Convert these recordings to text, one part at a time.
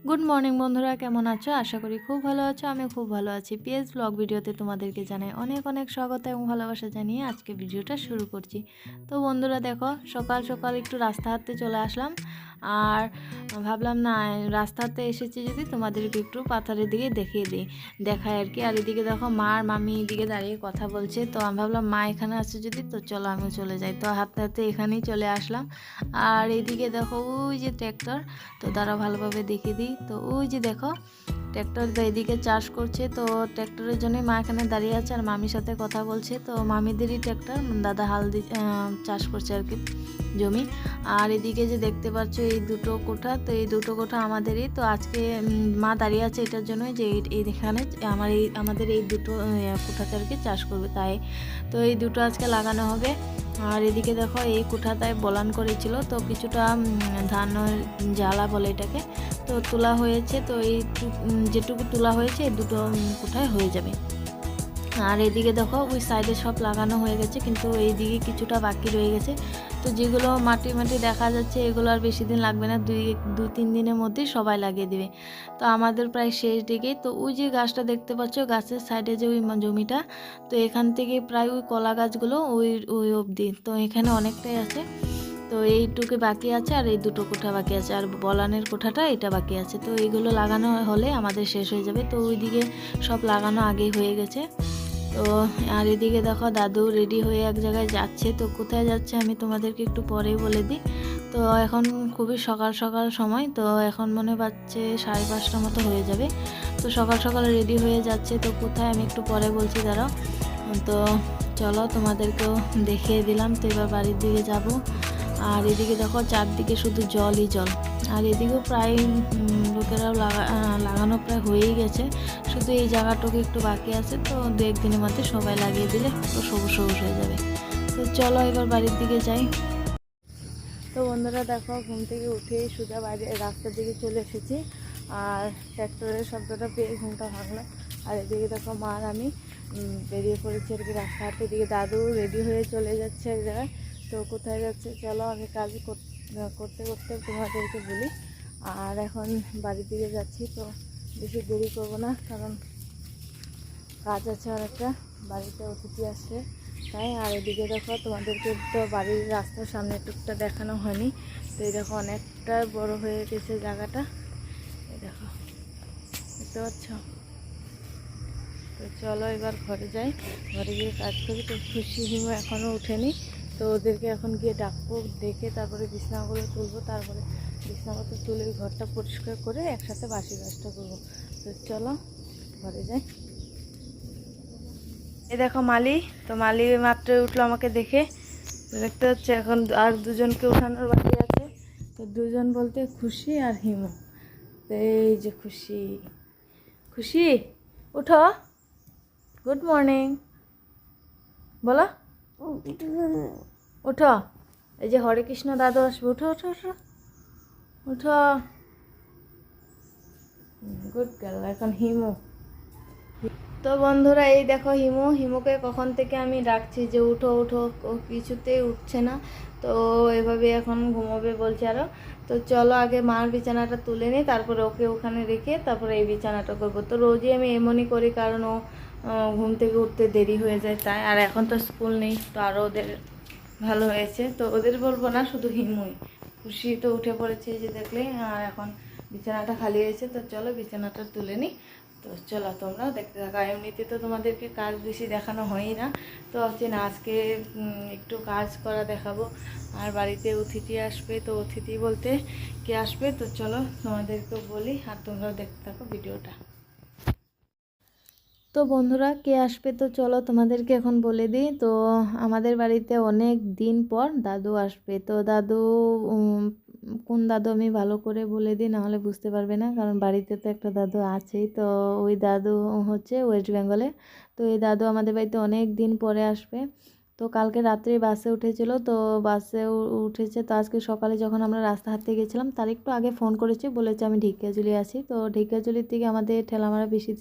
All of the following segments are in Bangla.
গুড মর্নিং বন্ধুরা, কেমন আছো? আশা করি খুব ভালো আছো। আমি খুব ভালো আছি। পিএস ব্লগ ভিডিওতে তোমাদেরকে জানাই অনেক অনেক স্বাগত এবং ভালোবাসা জানিয়ে আজকে ভিডিওটা শুরু করছি। তো বন্ধুরা দেখো, সকাল সকাল একটু রাস্তা হাঁটতে চলে আসলাম। আর ভাবলাম না, রাস্তা হাঁটতে এসেছি যদি তোমাদেরকে একটু পাথরের দিকে দেখিয়ে দিই, দেখায় আর কি। আর এদিকে দেখো মা আর মামি এদিকে দাঁড়িয়ে কথা বলছে। তো আমি ভাবলাম মা এখানে আছে যদি, তো চলো আমিও চলে যাই। তো হাঁটতে হাঁটতে এখানেই চলে আসলাম। আর এইদিকে দেখো ওই যে ট্র্যাক্টর, তো তারা ভালোভাবে দেখিয়ে দিই। তো ওই যে দেখো ট্র্যাক্টর এদিকে চাষ করছে। তো ট্র্যাক্টরের জন্যই মা এখানে দাঁড়িয়ে আছে আর মামির সাথে কথা বলছে। তো মামিদেরই ট্র্যাক্টর, দাদা চাষ করছে আর কি জমি। আর এদিকে যে দেখতে পাচ্ছ এই দুটো কোঠা, তো এই দুটো কোঠা আমাদেরই। তো আজকে মা দাঁড়িয়ে আছে এটার জন্যই যে এইখানে আমাদের এই দুটো কোঠাতে আর কি চাষ করবে, তাই তো এই দুটো আজকে লাগানো হবে। আর এদিকে দেখো এই কোঠাটায় বলান করেছিল, তো কিছুটা ধান জ্বালা বলে এটাকে, তো তোলা হয়েছে। তো এই যেটুকু তোলা হয়েছে এই দুটো কোঠায় হয়ে যাবে। আর এদিকে দেখো ওই সাইডে সব লাগানো হয়ে গেছে, কিন্তু এইদিকে কিছুটা বাকি রয়ে গেছে। তো যেগুলো মাটি মাটি দেখা যাচ্ছে এগুলো আর বেশি দিন লাগবে না, দুই তিন দিনের মধ্যেই সবাই লাগিয়ে দেবে। তো আমাদের প্রায় শেষ দিকেই। তো ওই যে গাছটা দেখতে পাচ্ছ, গাছের সাইডে যে ওই জমিটা, তো এখান থেকে প্রায় ওই কলা গাছগুলো ওই ওই অবধি, তো এখানে অনেকটাই আছে। তো এইটুকু বাকি আছে আর এই দুটো কোঠা বাকি আছে, আর বলানের কোঠাটা এটা বাকি আছে। তো এইগুলো লাগানো হলে আমাদের শেষ হয়ে যাবে। তো ওইদিকে সব লাগানো আগেই হয়ে গেছে। তো আর এদিকে দেখো দাদু রেডি হয়ে এক জায়গায় যাচ্ছে। তো কোথায় যাচ্ছে আমি তোমাদেরকে একটু পরেই বলে দিই। তো এখন খুবই সকাল সকাল সময়, তো এখন মনে বাজছে 5:30 মতো হয়ে যাবে। তো সকাল সকাল রেডি হয়ে যাচ্ছে। তো কোথায় আমি একটু পরে বলছি, দাঁড়াও। তো চলো তোমাদেরকেও দেখিয়ে দিলাম। তো এবার বাড়ির দিকে যাব। আর এদিকে দেখো চারদিকে শুধু জলই জল। আর এদিকেও প্রায় লোকেরাও লাগানো প্রায় হয়েই গেছে, শুধু এই জায়গাটুকু একটু বাকি আছে। তো 1-2 দিনের মধ্যে সবাই লাগিয়ে দিলে তো সবুজ সবুজ হয়ে যাবে। তো চলো এবার বাড়ির দিকে যাই। তো বন্ধুরা দেখো, ঘুম থেকে উঠেই সোজা বাইরে রাস্তার দিকে চলে এসেছি। আর ট্র্যাক্টরের শব্দটা পেয়ে ঘুমটা ভাঙলো। আর এদিকে দেখো মা আর আমি বেরিয়ে পড়েছি আর কি রাস্তা হাঁটতে। এদিকে দাদু রেডি হয়ে চলে যাচ্ছে এক জায়গায়। তো কোথায় যাচ্ছে চলো আমি কাজ করতে করতে তোমাদেরকে বলি। আর এখন বাড়ির দিকে যাচ্ছি। তো বেশি দেরি করবো না, কারণ কাজ আছে আর একটা, বাড়িতে অতিথি আসছে তাই। আর এদিকে দেখো তোমাদেরকে তো বাড়ির রাস্তার সামনে টুকটা দেখানো হয়নি। তো এই দেখো অনেকটা বড় হয়ে গেছে জায়গাটা, এই দেখো দেখতে পাচ্ছ। তো চলো এবার ঘরে যাই, ঘরে গিয়ে কাজ করি। তো খুশি হিমু এখনও উঠেনি, তো ওদেরকে এখন গিয়ে ডাকবো, ডেকে তারপরে বিছানাগুলো তুলবো, তারপরে বিছানাপত্র তুলে ঘরটা পরিষ্কার করে একসাথে বাসি কাজটা করবো। তো চলো ঘরে যাই। এই দেখো মালি, তো মালি মাত্র উঠলো আমাকে দেখে। দেখতে হচ্ছে এখন আর দুজনকে উঠানোর বাকি আছে। তো দুজন বলতে খুশি আর হিমু। তো এই যে খুশি, খুশি উঠো, গুড মর্নিং বলো, উঠো। এই যে হরে কৃষ্ণ দাদু আসবে, উঠো উঠো উঠো উঠো, গুড গার্ল। এখন হিমু। তো বন্ধুরা এই দেখো হিমুকে কখন থেকে আমি ডাকছি যে উঠো উঠো, ও কিছুতেই উঠছে না। তো এভাবে এখন ঘুমোবে বলছে আরও। তো চলো আগে মার বিছানাটা তুলে নিই, তারপরে ওকে ওখানে রেখে তারপরে এই বিছানাটা করবো। তো রোজই আমি এমনই করি, কারণ ও ঘুম থেকে উঠতে দেরি হয়ে যায় তাই। আর এখন তো স্কুল নেই, তো আরও ওদের ভালো হয়েছে। তো ওদের বলবো না, শুধু হিমুই। খুশি তো উঠে পড়েছে যে দেখলে। আর এখন বিছানাটা খালি হয়েছে, তো চলো বিছানাটা তুলে নিই। তো চলো তোমরাও দেখতে থাকো। এমনিতে তো তোমাদেরকে কাজ বেশি দেখানো হয়ই না, তো ভাবছি না আজকে একটু কাজ করা দেখাবো। আর বাড়িতে অতিথি আসবে, তো অতিথি বলতে কে আসবে, তো চলো তোমাদেরকেও বলি আর তোমরাও দেখতে থাকো ভিডিওটা। তো বন্ধুরা কে আসবে তো চলো তোমাদেরকে এখন বলে দিই। তো আমাদের বাড়িতে অনেক দিন পর দাদু আসবে। তো দাদু কোন দাদু আমি ভালো করে বলে দিই, নাহলে বুঝতে পারবে না, কারণ বাড়িতে তো একটা দাদু আছেই। তো ওই দাদু হচ্ছে ওয়েস্ট বেঙ্গলে। তো এই দাদু আমাদের বাড়িতে অনেক দিন পরে আসবে। তো কালকে রাত্রে বাসে উঠেছিল, তো বাসে উঠেছে। তো আজকে সকালে যখন আমরা রাস্তা হাঁটতে গেছিলাম তার একটু আগে ফোন করেছে, বলেছে আমি ঢিকিয়াজুলি আছি। তো ঢিকিয়াজুলির থেকে আমাদের ঠেলামারা বেশি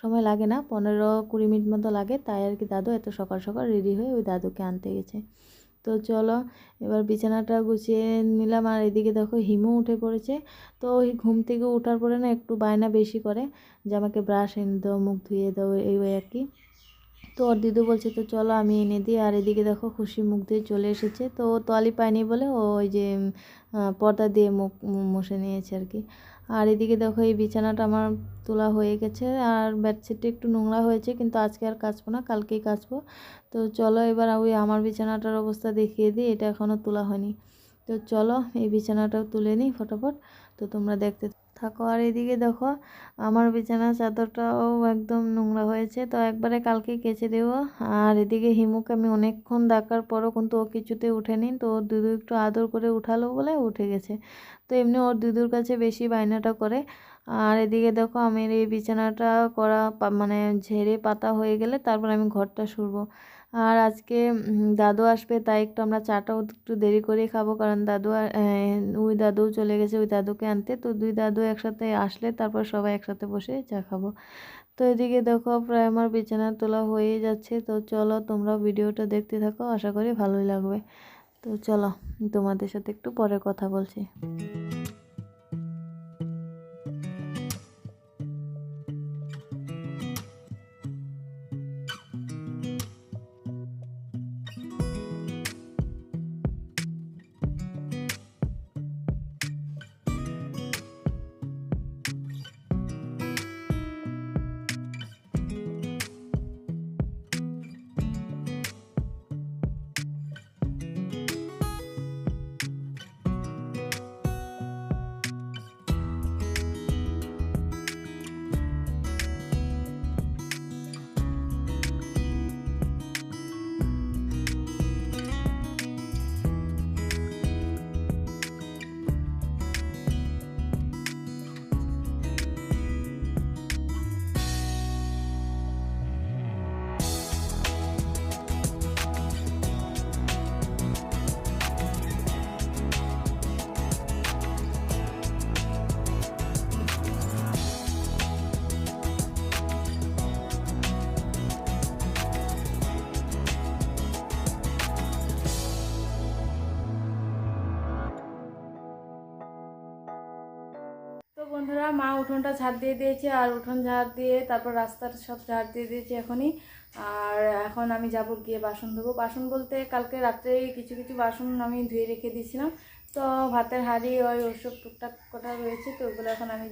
সময় লাগে না, 15-20 মিনিট মতো লাগে, তাই আর কি দাদু এত সকাল সকাল রেডি হয়ে ওই দাদুকে আনতে গেছে। তো চলো এবার বিছানাটা গুছিয়ে নিলাম। আর এদিকে দেখো হিমু উঠে পড়েছে। তো ওই ঘুম থেকে ওঠার পরে না একটু বায়না বেশি করে যে আমাকে ব্রাশ এনে দাও, মুখ ধুয়ে দাও, এই ওই আর কি। তো ওর দিদু বলছে তো চলো আমি এনে দিই। আর এদিকে দেখো খুশি মুখ দিয়ে চলে এসেছে। তো ও তোয়ালি পায়নি বলে ও ওই যে পর্দা দিয়ে মুখ মুছে নিয়েছে আর কি। আর এদিকে দেখো এই বিছানাটা আমার তোলা হয়ে গেছে। আর বেডশিটটা একটু নোংরা হয়েছে, কিন্তু আজকে আর কাচবো না, কালকেই কাচবো। তো চলো এবার ওই আমার বিছানাটার অবস্থা দেখিয়ে দিই, এটা এখনও তোলা হয়নি। তো চলো এই বিছানাটাও তুলে নিই ফটাফট। তো তোমরা দেখতে থাকো। আর এদিকে দেখো আমার বিছানার চাদরটাও একদম নোংরা হয়েছে, তো একবারে কালকে কেচে দেবো। আর এদিকে হিমুকে আমি অনেকক্ষণ ডাকার পরও কিন্তু ও কিছুতে উঠেনি। তো ওর দিদু একটু আদর করে উঠালো বলে উঠে গেছে। তো এমনি ওর দিদুর কাছে বেশি বায়নাটা করে। আর এদিকে দেখো আমি এই বিছানাটা করা মানে ঝেড়ে পাতা হয়ে গেলে তারপর আমি ঘরটা সরবো। আর আজকে দাদু আসবে, তাই একটু আমরা চাটাও একটু দেরি করেই খাবো, কারণ দাদু ওই দাদুও চলে গেছে ওই দাদুকে আনতে। তো দুই দাদু একসাথে আসলে তারপর সবাই একসাথে বসে চা খাবো। তো এদিকে দেখো প্রায় আমার বিছানা তোলা হয়েই যাচ্ছে। তো চলো তোমরা ভিডিওটা দেখতে থাকো, আশা করি ভালোই লাগবে। তো চলো তোমাদের সাথে একটু পরে কথা বলছি। তো বন্ধুরা মা উঠোনটা ঝাড় দিয়ে দিয়েছে, আর উঠোন ঝাড় দিয়ে তারপর রাস্তার সব ঝাড় দিয়ে দিয়েছে এখনই। আর এখন আমি যাব গিয়ে বাসন ধোবো। বাসন বলতে কালকে রাত্রে কিছু কিছু বাসন আমি ধুয়ে রেখে দিয়েছিলাম। তো ভাতের হাঁড়ি ওই ওসব টুকটাক কটা রয়েছে, তো ওগুলো এখন আমি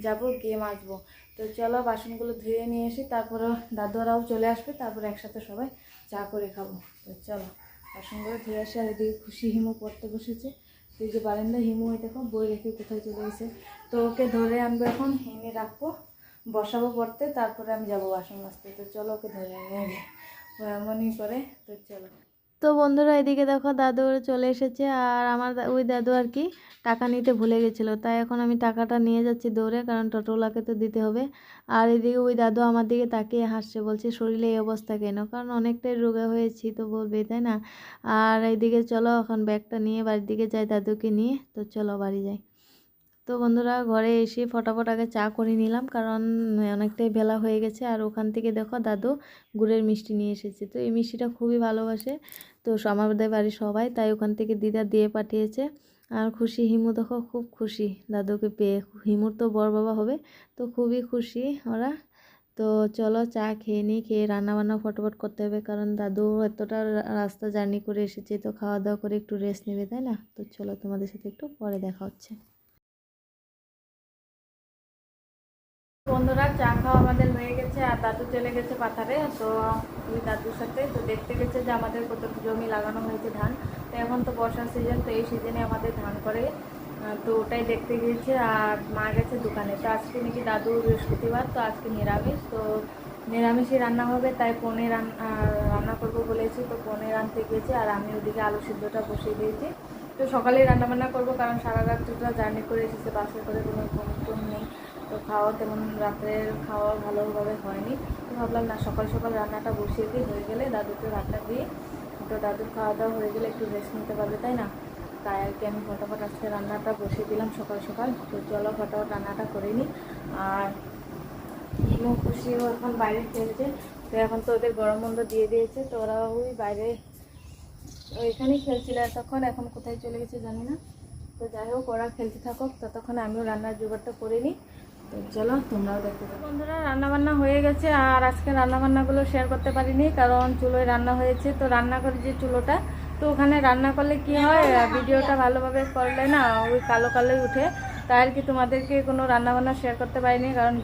যাব গিয়ে মাজবো। তো চলো বাসনগুলো ধুয়ে নিয়ে এসে তারপরে দাদুরাও চলে আসবে, তারপরে একসাথে সবাই চা করে খাবো। তো চলো বাসনগুলো ধুয়ে আসে। আর এদিকে খুশি হিমু পড়তে বসেছে। এই যে বারান্দা হিমু হয়ে দেখো বই রেখে কোথায় চলে গেছে। তো ওকে ধরে আনবো, এখন এনে রাখবো, বসাবো পড়তে, তারপরে আমি যাবো বাসন মাজতে। তো চলো ওকে ধরে এনে আগে এমনই করে। তো চলো। তো বন্ধুরা এদিকে দেখো দাদু চলে এসেছে। আর আমার ওই দাদু আর কি টাকা নিতে ভুলে গেছিলো, তাই এখন আমি টাকাটা নিয়ে যাচ্ছি দৌড়ে, কারণ টোটোলাকে তো দিতে হবে। আর এদিকে ওই দাদু আমার দিকে তাকিয়ে হাসছে, বলছে শরীরে এই অবস্থা কেন, কারণ অনেকটাই রোগা হয়েছি তো বলবেই, তাই না। আর এইদিকে চলো এখন ব্যাগটা নিয়ে বাড়ির দিকে যাই দাদুকে নিয়ে। তো চলো বাড়ি যাই। তো বন্ধুরা ঘরে এসে ফটাফট আগে চা করে নিলাম, কারণ অনেকটাই বেলা হয়ে গেছে। আর ওখান থেকে দেখো দাদু গুড়ের মিষ্টি নিয়ে এসেছে। তো এই মিষ্টিটা খুবই ভালোবাসে তো আমাদের বাড়ির সবাই, তাই ওখান থেকে দিদা দিয়ে পাঠিয়েছে। আর খুশি হিমু দেখো খুব খুশি দাদুকে পেয়ে, হিমুর তো বড় বাবা হবে, তো খুবই খুশি ওরা। তো চলো চা খেয়ে নিই, খেয়ে রান্নাবান্না ফটাফট করতে হবে, কারণ দাদু এতটা রাস্তা জার্নি করে এসেছে, তো খাওয়া দাওয়া করে একটু রেস্ট নেবে, তাই না। তো চলো তোমাদের সাথে একটু পরে দেখা হচ্ছে। বন্ধুরা চা খাওয়া আমাদের হয়ে গেছে, আর দাদু চলে গেছে পাথারে। তো ওই দাদুর সাথে তো দেখতে গেছে যে আমাদের কত জমি লাগানো হয়েছে ধান। তো এখন তো বর্ষার সিজন, তো এই সিজনে আমাদের ধান করে, তো ওটাই দেখতে গিয়েছে। আর মা গেছে দোকানে। তো আজকে নাকি দাদু বৃহস্পতিবার, তো আজকে নিরামিষ, তো নিরামিষই রান্না হবে, তাই পনির রান্না করবো বলেছি। তো পনির আনতে গিয়েছে, আর আমি ওদিকে আলু সিদ্ধটা বসিয়ে দিয়েছি। তো সকালেই রান্নাবান্না করবো, কারণ সারা রাত্রিটা জার্নি করে এসেছে, বাসে করে কোনো ঘুম নেই। তো খাওয়া তেমন রাত্রের খাওয়া ভালোভাবে হয়নি। তো ভাবলাম না সকাল সকাল রান্নাটা বসিয়ে দিই, হয়ে গেলে দাদুকে রান্না দিয়ে, তো দাদুর খাওয়া দাওয়া হয়ে গেলে একটু রেস্ট নিতে পারবে, তাই না। তাই আর কি আমি ফটাফট আজকে রান্নাটা বসিয়ে দিলাম সকাল সকাল। তো চলো ফটাফট রান্নাটা করে নিই। আর হিমু খুশিও এখন বাইরে খেলছে। তো এখন তো ওদের গরম বন্ধ দিয়ে দিয়েছে, তো ওরা ওই বাইরে ওইখানেই খেলছিল তখন, এখন কোথায় চলে গেছে জানি না। তো যাই হোক, ওরা খেলতে থাকুক, ততক্ষণ আমিও রান্নার জোগাড়টা করে নিই। তো চলো তোমরাও দেখতে থাকো। বন্ধুরা, রান্নাবান্না হয়ে গেছে, আর আজকে রান্নাবান্নাগুলো শেয়ার করতে পারিনি কারণ চুলোয় রান্না হয়েছে। তো রান্না করে যে চুলোটা, তো ওখানে রান্না করলে কি হয়, ভিডিওটা ভালোভাবে করলে না ওই কালো কালোই উঠে। তাই আর কি তোমাদেরকে কোনো রান্নাবান্না শেয়ার করতে পারিনি কারণ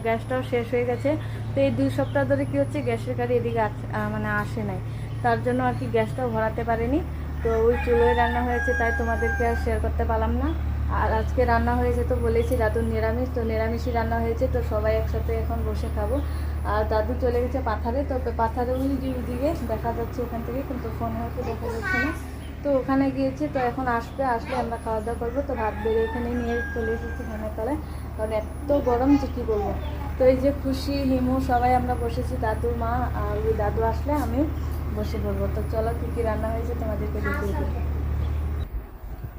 গ্যাসটাও শেষ হয়ে গেছে। তো এই 2 সপ্তাহ ধরে কি হচ্ছে, গ্যাসের গাড়ি এদিকে মানে আসে নাই, তার জন্য আর কি গ্যাসটাও ভরাতে পারিনি। তো ওই চুলোয় রান্না হয়েছে, তাই তোমাদেরকে আর শেয়ার করতে পারলাম না। আর আজকে রান্না হয়েছে তো বলেছি দাদুর নিরামিষ, তো নিরামিষই রান্না হয়েছে, তো সবাই একসাথে এখন বসে খাবো। আর দাদু চলে গেছে পাথারে, তো পাথারে ওইদিকে দেখা যাচ্ছে ওখান থেকে, কিন্তু ফোন হয়তো দেখা যাচ্ছে না। তো ওখানে গিয়েছে, তো এখন আসলে আমরা খাওয়া দাওয়া করবো। তো ভাত বেড়ে এখানে নিয়ে চলে এসেছি ফ্যানের তলায়, কারণ এত গরম যে কী বলবো। তো এই যে খুশি, হিমু, সবাই আমরা বসেছি, দাদু, মা, আর ওই দাদু আসলে আমি বসে পড়বো। তো চলো কী কী রান্না হয়েছে তোমাদেরকে দেখিয়ে দিই।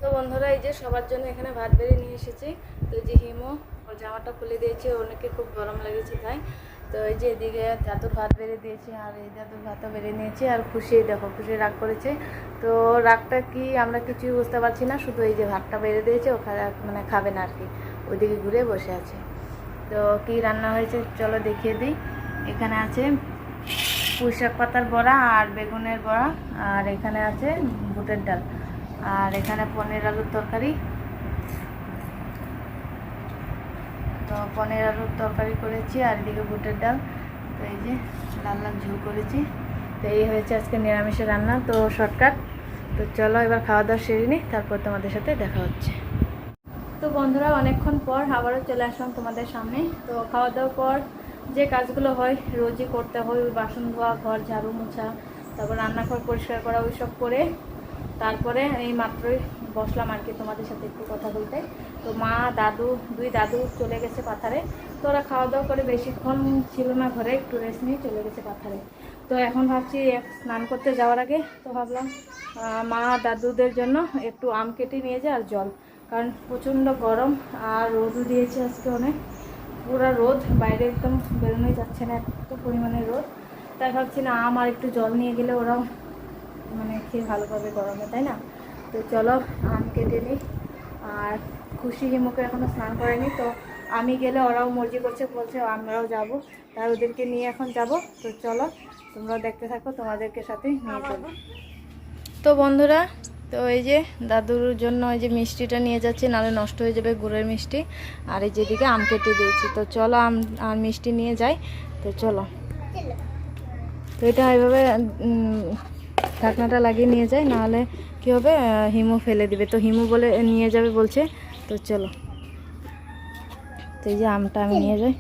তো বন্ধুরা, এই যে সবার জন্য এখানে ভাত বেড়ে নিয়ে এসেছি। তো এই যে হিমু ওর জামাটা খুলে দিয়েছে, অনেকে খুব গরম লেগেছে তাই। তো এই যে এদিকে দাদুর ভাত বেড়ে দিয়েছি, আর এই দাদুর ভাতও বেড়ে নিয়েছি। আর খুশি, দেখো খুশি রাগ করেছে। তো রাগটা কি আমরা কিছুই বুঝতে পারছি না, শুধু এই যে ভাতটা বেড়ে দিয়েছে, ও মানে খাবে না আর কি, ওইদিকে ঘুরে বসে আছে। তো কি রান্না হয়েছে চলো দেখিয়ে দিই। এখানে আছে পুঁইশাক পাতার বড়া আর বেগুনের বড়া, আর এখানে আছে বুটের ডাল, আর এখানে পনির আলুর তরকারি। তো পনির আলুর তরকারি করেছি, আর এদিকে বুটের ডাল। তো এই যে লাল লাল ঝোল করেছি। তো এই হয়েছে আজকে নিরামিষের রান্না, তো শর্টকাট। তো চলো এবার খাওয়া দাওয়া সেরে নিই, তারপর তোমাদের সাথে দেখা হচ্ছে। তো বন্ধুরা, অনেকক্ষণ পর আবারও চলে আসলাম তোমাদের সামনে। তো খাওয়া দাওয়ার পর যে কাজগুলো হয় রোজই করতে হয়, ওই বাসন ধোয়া, ঘর ঝাড়ু মোছা, তারপর রান্নাঘর পরিষ্কার করা, ওই সব করে তারপরে এই মাত্রই বসলাম আর কি তোমাদের সাথে একটু কথা বলতে। তো মা, দাদু, 2 দাদু চলে গেছে পাথারে। তো ওরা খাওয়া দাওয়া করে বেশিক্ষণ ছিল না ঘরে, একটু রেস্ট নিয়ে চলে গেছে পাথারে। তো এখন ভাবছি স্নান করতে যাওয়ার আগে তো ভাবলাম মা দাদুদের জন্য একটু আম কেটে নিয়ে যায় আর জল, কারণ প্রচণ্ড গরম আর রোদও দিয়েছে আজকে অনেক, পুরো রোদ, বাইরে একদম বেরোনোই যাচ্ছে না, এত পরিমাণে রোদ। তাই ভাবছি না আম আর একটু জল নিয়ে গেলে ওরাও মানে খেয়ে ভালোভাবে গরমে, তাই না। তো চলো আম কেটে নিই। আর খুশি হিমুকে এখনও স্নান করেনি, তো আমি গেলে ওরাও মর্জি করছে, বলছে আমরাও যাব, তাই ওদেরকে নিয়ে এখন যাব। তো চলো তোমরাও দেখতে থাকো, তোমাদেরকে সাথে নিয়ে চলো। তো বন্ধুরা, তো এই যে দাদুর জন্য এই যে মিষ্টিটা নিয়ে যাচ্ছি, নাহলে নষ্ট হয়ে যাবে, গুড়ের মিষ্টি। আর এই যেদিকে আম কেটে দিয়েছি, তো চলো আম আর মিষ্টি নিয়ে যাই। তো চলো, তো এটা এইভাবে ঢাকনাটা লাগিয়ে নিয়ে যায়, নাহলে কী হবে, হিমু ফেলে দিবে। তো হিমু বলে নিয়ে যাবে বলছে। তো চলো, তো এই যে আমটা আমি নিয়ে যাই।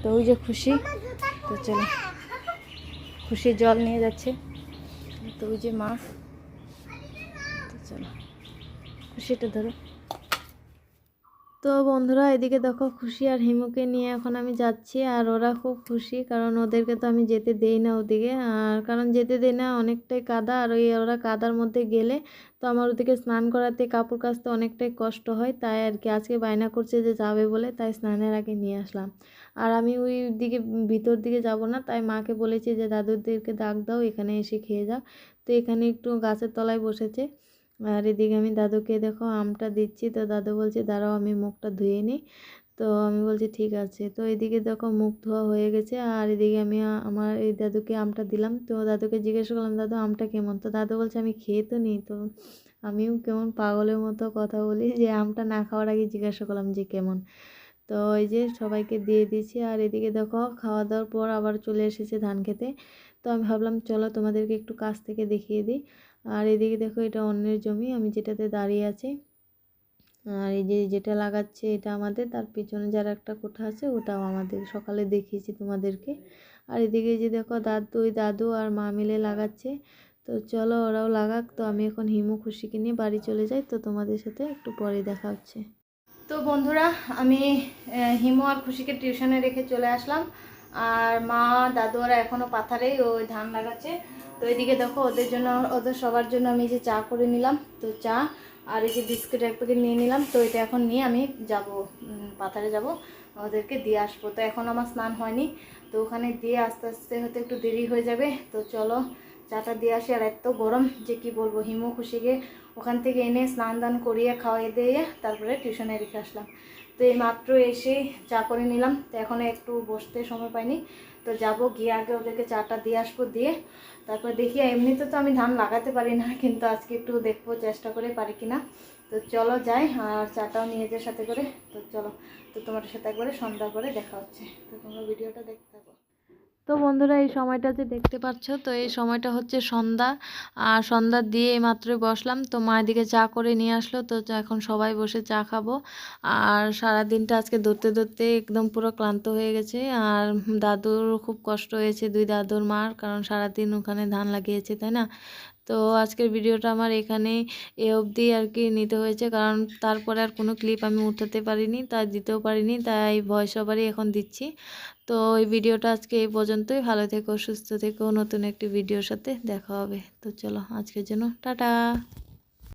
তো ওই যে খুশি, তো চলো, খুশি জল নিয়ে যাচ্ছে। তো ওই যে মা, তো চলো খুশিটা ধরো। তো বন্ধুরা, এদিকে দেখো খুশি আর হিমুকে নিয়ে এখন আমি যাচ্ছি, আর ওরা খুব খুশি কারণ ওদেরকে তো আমি যেতে দেই না ওদিকে, আর কারণ যেতে দেই না, অনেকটাই কাদা, আর ওই ওরা কাদার মধ্যে গেলে তো আমার ওদিকে স্নান করাতে, কাপড় কাচতে অনেকটাই কষ্ট হয়, তাই আর কি আজকে বায়না করছে যে যাবে বলে, তাই স্নানের আগে নিয়ে আসলাম। আর আমি ওই দিকে ভিতর দিকে যাব না, তাই মাকে বলেছি যে দাদুদেরকে ডাক দাও, এখানে এসে খেয়ে যাও। তো এখানে একটু গাছের তলায় বসেছে, আর এদিকে আমি দাদুকে দেখো আমটা দিচ্ছি। তো দাদু বলছে দাঁড়াও আমি মুখটা ধুয়ে নিই। তো আমি বলছি ঠিক আছে। তো এদিকে দেখো মুখ ধোয়া হয়ে গেছে, আর এদিকে আমি আমার এই দাদুকে আমটা দিলাম। তো দাদুকে জিজ্ঞেস করলাম দাদু আমটা কেমন, তো দাদু বলছে আমি খেয়ে তো নিই। তো আমিও কেমন পাগলের মতো কথা বলি, যে আমটা না খাওয়ার আগে জিজ্ঞাসা করলাম যে কেমন। তো এই যে সবাইকে দিয়ে দিয়েছি, আর এদিকে দেখো খাওয়া দাওয়ার পর আবার চলে এসেছে ধান খেতে। তো আমি ভাবলাম চলো তোমাদেরকে একটু কাছ থেকে দেখিয়ে দিই। আর এদিকে দেখো এটা অন্যের জমি, আমি যেটাতে দাঁড়িয়ে আছি, আর এই যে যেটা লাগাচ্ছে এটা আমাদের, তার পিছনে যার একটা কোঠা আছে ওটাও আমাদের, সকালে দেখিয়েছি তোমাদেরকে। আর এদিকে যে দেখো দাদু আর মা মিলে লাগাচ্ছে। তো চলো ওরাও লাগাক। তো আমি এখন হিমু খুশিকে নিয়ে বাড়ি চলে যাই, তো তোমাদের সাথে একটু পরে দেখা হচ্ছে। তো বন্ধুরা, আমি হিমু আর খুশিকে টিউশনে রেখে চলে আসলাম, আর মা দাদু ওরা এখনও পাথারেই ওই ধান লাগাচ্ছে। তো এদিকে দেখো ওদের জন্য, ওদের সবার জন্য আমি যে চা করে নিলাম, তো চা আর এই যে বিস্কিট এক প্যাকেট নিয়ে নিলাম। তো এটা এখন নিয়ে আমি যাব পাথারে, যাব ওদেরকে দিয়ে আসবো। তো এখন আমার স্নান হয়নি, তো ওখানে দিয়ে আস্তে আস্তে হয়তো একটু দেরি হয়ে যাবে। তো চলো চাটা দিয়ে আসি। আর এত গরম যে কি বলবো, হিমু খুশিকে ওখান থেকে এনে স্নান দান করিয়ে খাওয়াই দিয়ে তারপরে টিউশনে রেখে আসলাম। তো এই মাত্র এসেই চা করে নিলাম, তো এখনও একটু বসতে সময় পাইনি। তো যাব, গিয়ে আগে ওদেরকে চাটা দিয়ে আসবো, দিয়ে তারপর দেখি। এমনিতে তো আমি ধান লাগাতে পারি না, কিন্তু আজকে একটু দেখবো চেষ্টা করে পারি কিনা। তো চলো যাই, আর চাটাও নিয়ে যাই সাথে করে। তো চলো, তো তোমাদের সাথে একবারে সন্ধ্যা করে দেখা হচ্ছে। তো তোমরা ভিডিওটা দেখতে থাকো। তো বন্ধুরা, এই সময়টা যে দেখতে পাচ্ছ, তো এই সময়টা হচ্ছে সন্ধ্যা। আর সন্ধ্যা দিয়ে মাত্রই বসলাম, তো মায়ের দিকে চা করে নিয়ে আসলো। তো এখন সবাই বসে চা খাবো। আর সারা দিনটা আজকে ধরতে ধরতে একদম পুরো ক্লান্ত হয়ে গেছে। আর দাদুর খুব কষ্ট হয়েছে, দুই দাদুর মার, কারণ সারাদিন ওখানে ধান লাগিয়েছে, তাই না। তো আজকের ভিডিওটা আমার এখানে এ অবধি আর কি নিতে হয়েছে, কারণ তারপরে আর কোনো ক্লিপ আমি উঠাতে পারিনি, তাই দিতেও পারিনি, তাই ভয়েস ওভারই এখন দিচ্ছি। তো এই ভিডিওটা আজকে এই পর্যন্তই। ভালো থেকো, সুস্থ থেকো, নতুন একটি ভিডিওর সাথে দেখা হবে। তো চলো, আজকের জন্য টাটা।